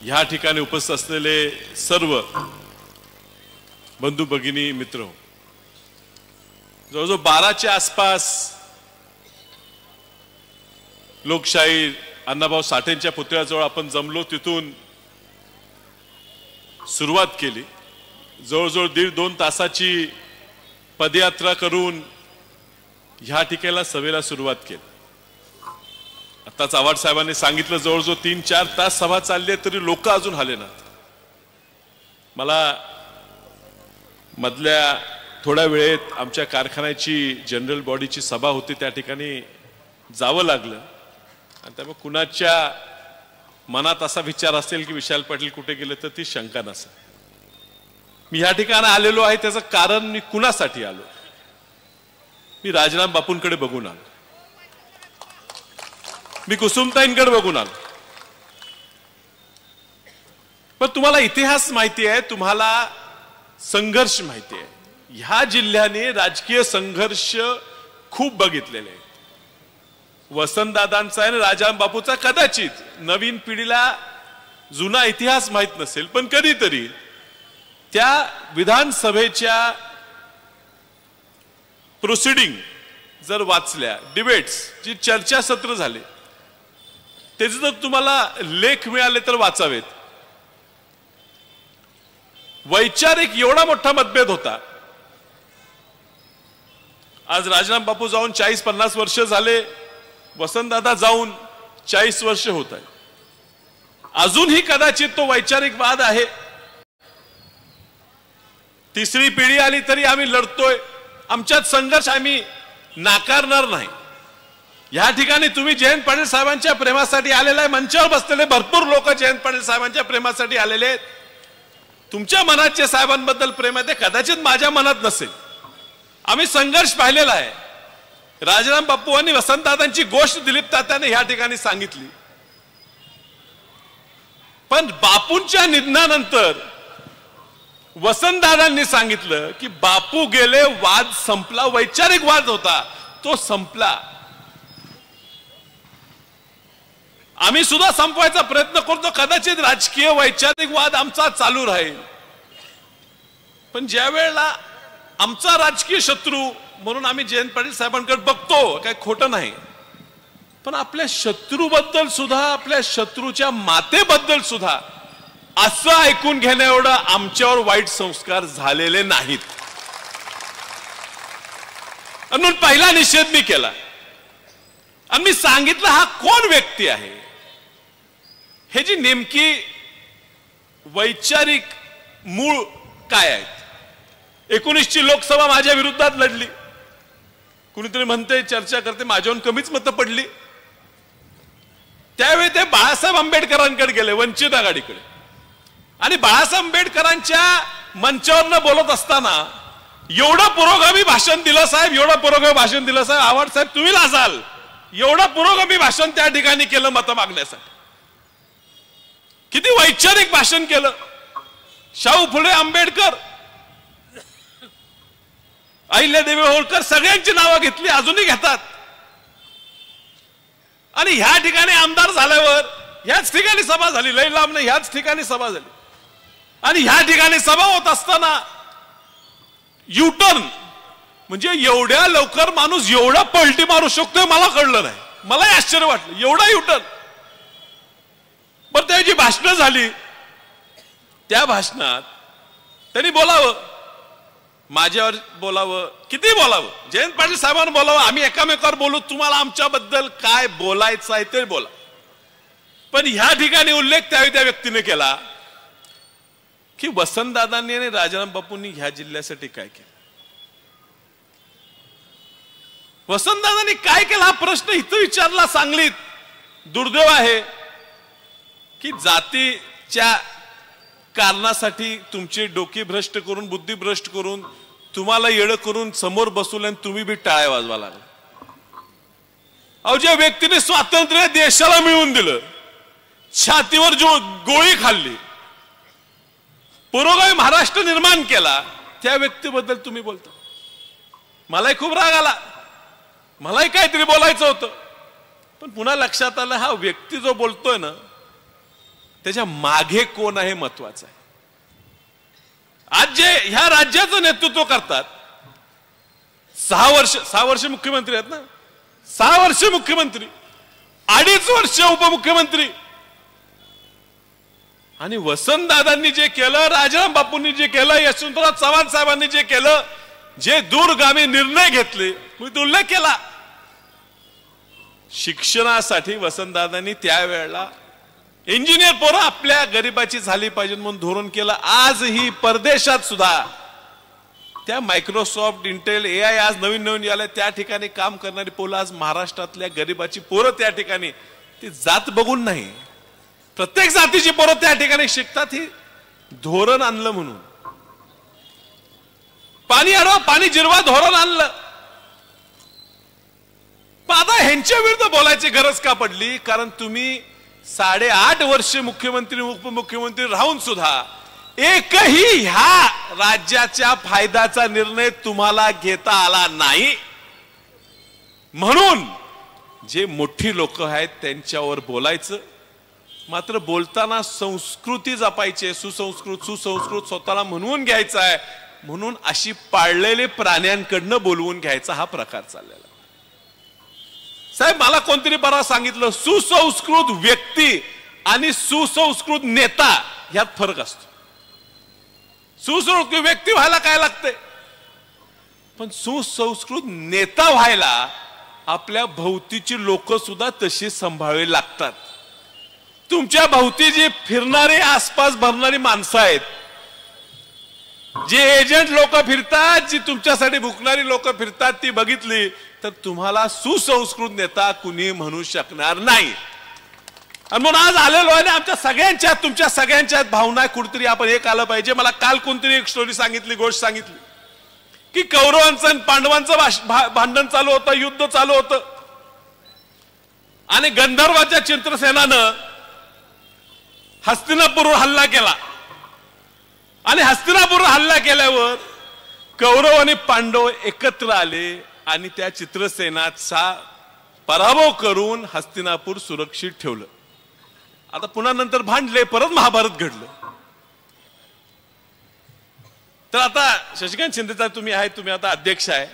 ह्या ठिकाणी उपस्थित असलेले सर्व बंधू भगिनी मित्र, जवळजवळ 12च्या आसपास लोकशाहीर अण्णाभाऊ साठेंच्या पुतळ्याजवळ आपण जमलो. तिथून सुरुवात केली. जवळजवळ 1.5-2 तासाची पदयात्रा करून ह्या ठिकाणी सभेला सुरुवात केली. आताच आव्हाड साहेबांनी सांगितलं जवळजवळ 3-4 तास सभा चालली आहे तरी लोक अजून आले नाहीत. मला मधल्या थोड्या वेळेत आमच्या कारखान्याची जनरल बॉडीची सभा होती, त्या ठिकाणी जावं लागलं. आणि त्यामुळे कुणाच्या मनात असा विचार असेल की विशाल पाटील कुठे गेले तर ती शंका नसेल. मी ह्या ठिकाणी आलेलो आहे त्याचं कारण मी कुणासाठी आलो, मी राजाराम बापूंकडे बघून आलो, मी कुसुमताईंकडे बघून आलो. पण तुम्हाला इतिहास माहिती आहे, तुम्हाला संघर्ष माहिती आहे. ह्या जिल्ह्याने राजकीय संघर्ष खूप बघितलेले आहेत. वसंतदादांचा आणि राजाराम बापूचा कदाचित नवीन पिढीला जुना इतिहास माहित नसेल, पण कधीतरी त्या विधानसभेच्या प्रोसिडिंग जर वाचल्या, डिबेट्स जी चर्चासत्र झाले त्याचे जर तुम्हाला लेख मिळाले तर वाचावेत. वैचारिक एवढा मोठा मतभेद होता. आज राजाराम बापू जाऊन 40-50 वर्ष झाले, वसंतदादा जाऊन 40 वर्ष होत आहे. अजूनही कदाचित तो वैचारिक वाद आहे. तिसरी पिढी आली तरी आम्ही लढतोय, आमच्यात संघर्ष आम्ही नाकारणार नाही. या ठिकाणी तुम्ही जयंत पाटील साहेबांच्या प्रेमासाठी आलेला आहे. मंचावर बसलेले भरपूर लोक जयंत पाटील साहेबांच्या प्रेमासाठी आलेले आहेत. तुमच्या मनात जे साहेबांबद्दल प्रेम आहे ते कदाचित माझ्या मनात नसेल. आम्ही संघर्ष पाहिलेला आहे. राजाराम बापू आणि वसंतदादांची गोष्ट दिलीप तात्याने ह्या ठिकाणी सांगितली. पण बापूंच्या निधनानंतर वसंतदादांनी सांगितलं की बापू गेले, वाद संपला, वैचारिक वाद होता तो संपला. आम्ही सुद्धा संपवायचा प्रयत्न करतो, कदाचित राजकीय वैचारिक वाद आमचा चालू राहील. पण ज्या वेळेला आमचा राजकीय शत्रू म्हणून आम्ही जयंत पाटील साहेबांकडे बघतो, काय खोटं नाही, पण आपल्या शत्रूबद्दल सुद्धा, आपल्या शत्रूच्या मातेबद्दल सुद्धा असं ऐकून घेण्या एवढं आमच्यावर वाईट संस्कार झालेले नाहीत. म्हणून पहिला निषेध मी केला आणि मी सांगितलं हा कोण व्यक्ती आहे, हे जी नेमकी वैचारिक मूळ काय आहेत. 19ची लोकसभा माझ्या विरोधात लढली. कुणीतरी म्हणते, चर्चा करते माझ्याहून कमीच मतं पडली. त्यावेळी ते बाळासाहेब आंबेडकरांकडे गेले, वंचित आघाडीकडे, आणि बाळासाहेब आंबेडकरांच्या मंचावरनं बोलत असताना एवढं पुरोगामी भाषण दिलं साहेब, एवढं पुरोगामी भाषण दिलं साहेब, आव्हाड साहेब तुम्ही लाजाल, एवढं पुरोगामी भाषण त्या ठिकाणी केलं मतं मागण्यासाठी. किती वैचारिक भाषण केलं. शाहू फुले, आंबेडकर, अहिल्यादेवी होळकर सगळ्यांची नावं घेतली, अजूनही घेतात. आणि ह्या ठिकाणी आमदार झाल्यावर ह्याच ठिकाणी सभा झाली, लई लांब नाही, ह्याच ठिकाणी सभा झाली. आणि ह्या ठिकाणी सभा होत असताना युटर्न, म्हणजे एवढ्या लवकर माणूस एवढा पलटी मारू शकतोय मला कळलं नाही. मलाही आश्चर्य वाटलं, एवढा युटर्न. पण त्याची भाषणं झाली, त्या भाषणात त्यांनी बोलावं, माझ्यावर बोलावं, किती बोलावं, जयंत पाटील साहेबांना बोलावं, आम्ही एकामेकावर बोलू, तुम्हाला आमच्याबद्दल काय बोलायचं आहे ते बोला. पण ह्या ठिकाणी उल्लेख त्यावेळी त्या व्यक्तीने केला की वसंतदादांनी आणि राजाराम बापूंनी ह्या जिल्ह्यासाठी काय केलं. वसंतदादांनी काय केलं हा प्रश्न इथं विचारला सांगलीत. दुर्दैव आहे की जातीच्या कारणासाठी तुमची डोकी भ्रष्ट करून, बुद्धी भ्रष्ट करून, तुम्हाला येडं करून समोर बसवलं आणि तुम्ही बी टाळ्या वाजवा लागला. अहो, ज्या व्यक्तीने स्वातंत्र्य देशाला मिळवून दिलं, छातीवर जो गोळी खाल्ली, पुरोगामी महाराष्ट्र निर्माण केला, त्या व्यक्तीबद्दल तुम्ही बोलता. मलाही खूप राग आला, मलाही काहीतरी बोलायचं होतं. पण पुन्हा लक्षात आलं हा व्यक्ती जो बोलतोय ना त्याच्या मागे कोण आहे महत्वाचं आहे. आज जे ह्या राज्याचं नेतृत्व करतात, 6 वर्ष मुख्यमंत्री आहेत ना, 6 वर्ष मुख्यमंत्री, 2.5 वर्ष उपमुख्यमंत्री, आणि वसंतदादांनी जे केलं, राजाराम बापूंनी जे केलं, यशवंतराव चव्हाण साहेबांनी जे केलं, जे दूरगामी निर्णय घेतले, मी उल्लेख केला. शिक्षणासाठी वसंतदादांनी त्यावेळेला इंजिनियर पोरं आपल्या गरिबाची झाली पाहिजे म्हणून धोरण केलं. आजही परदेशात सुद्धा त्या मायक्रोसॉफ्ट, इंटेल, AI आज नवीन नवीन आले, त्या ठिकाणी काम करणारी पोरं आज महाराष्ट्रातल्या गरिबाची पोरं त्या ठिकाणी, ती जात बघून नाही, प्रत्येक जातीची पोरं त्या ठिकाणी शिकतात. ही धोरण आणलं म्हणून, पाणी अडवा पाणी जिरवा धोरण आणलं. पण आता ह्यांच्या विरुद्ध बोलायची गरज का पडली? कारण तुम्ही 8.5 वर्ष मुख्यमंत्री उपमुख्यमंत्री राहून सुद्धा एकही ह्या राज्याच्या फायद्याचा निर्णय तुम्हाला घेता आला नाही. म्हणून जे मोठी लोक आहेत त्यांच्यावर बोलायचं, मात्र बोलताना संस्कृती जपायची, सुसंस्कृत स्वतःला म्हणवून घ्यायचा आहे, म्हणून अशी पाळलेले प्राण्यांकडनं बोलवून घ्यायचा हा प्रकार चाललेला. साहेब, मला कोणतरी बरा सांगितलं, सुसंस्कृत व्यक्ती आणि सुसंस्कृत नेता ह्यात फरक असतो. सुसंस्कृत व्यक्ती व्हायला काय लागते, पण सुसंस्कृत नेता व्हायला आपल्या भोवतीची लोक सुद्धा तशी सांभाळावी लागतात. तुमच्या भोवती जी फिरणारी, आसपास भरणारी माणसं आहेत, जे एजंट लोक फिरतात, जी तुमच्यासाठी भुकणारी लोक फिरतात, ती बघितली तर तुम्हाला सुसंस्कृत नेता कुणी म्हणू शकणार नाही. आणि म्हणून आज आलेलो आहे, आमच्या सगळ्यांच्या, तुमच्या सगळ्यांच्या भावना कुठतरी आपण एक आलं पाहिजे. मला काल कोणतरी एक स्टोरी सांगितली, गोष्ट सांगितली की कौरवांचं आणि पांडवांचं भांडण चालू होतं, युद्ध चालू होतं, आणि गंधर्वाच्या चित्रसेनानं हस्तिनापूरवर हल्ला केला. आणि हस्तिनापूरवर हल्ला केल्यावर कौरव आणि पांडव एकत्र आले आणि त्या चित्रसेनाचा पराभव करून हस्तिनापूर सुरक्षित ठेवलं. आता पुन्हा नंतर भांडले, परत महाभारत घडलं. तर आता शशिकांत शिंदे तुम्ही आहे, तुम्ही आता अध्यक्ष आहे,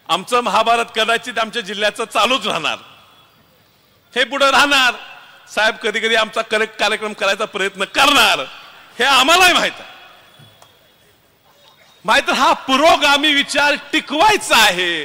आमचं महाभारत कदाचित आमच्या जिल्ह्याचं चालूच राहणार, हे पुढे राहणार. साहेब कधी कधी आमचा कार्यक्रम करायचा प्रयत्न करणार, हे आम्हालाही माहित आहे. माहित, हा पुरोगामी विचार टिकवायचा आहे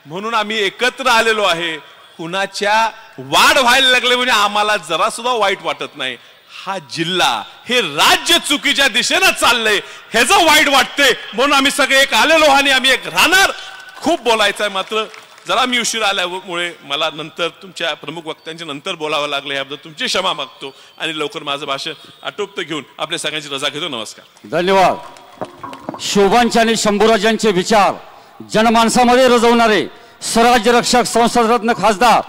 म्हणून आम्ही एकत्र आलेलो आहे. कुणाच्या वाढ व्हायला लागले म्हणजे आम्हाला जरा सुद्धा वाईट वाटत नाही. हा जिल्हा, हे राज्य चुकीच्या दिशेने चाललंय, ह्याचं वाईट वाटतंय, म्हणून आम्ही सगळे एक आलेलो आणि आम्ही एक राहणार. खूप बोलायचं आहे, मात्र जरा मी उशीर आल्यामुळे मला नंतर तुमच्या प्रमुख वक्त्यांच्या नंतर बोलावं लागलं, याबद्दल तुमची क्षमा मागतो आणि लवकर माझं भाषण आटोपतं घेऊन आपल्या सगळ्यांची रजा घेतो. नमस्कार, धन्यवाद. शोभांचे आणि शंभूराजांचे विचार जनमानसामध्ये रुजवणारे स्वराज्य रक्षक संसदरत्न खासदार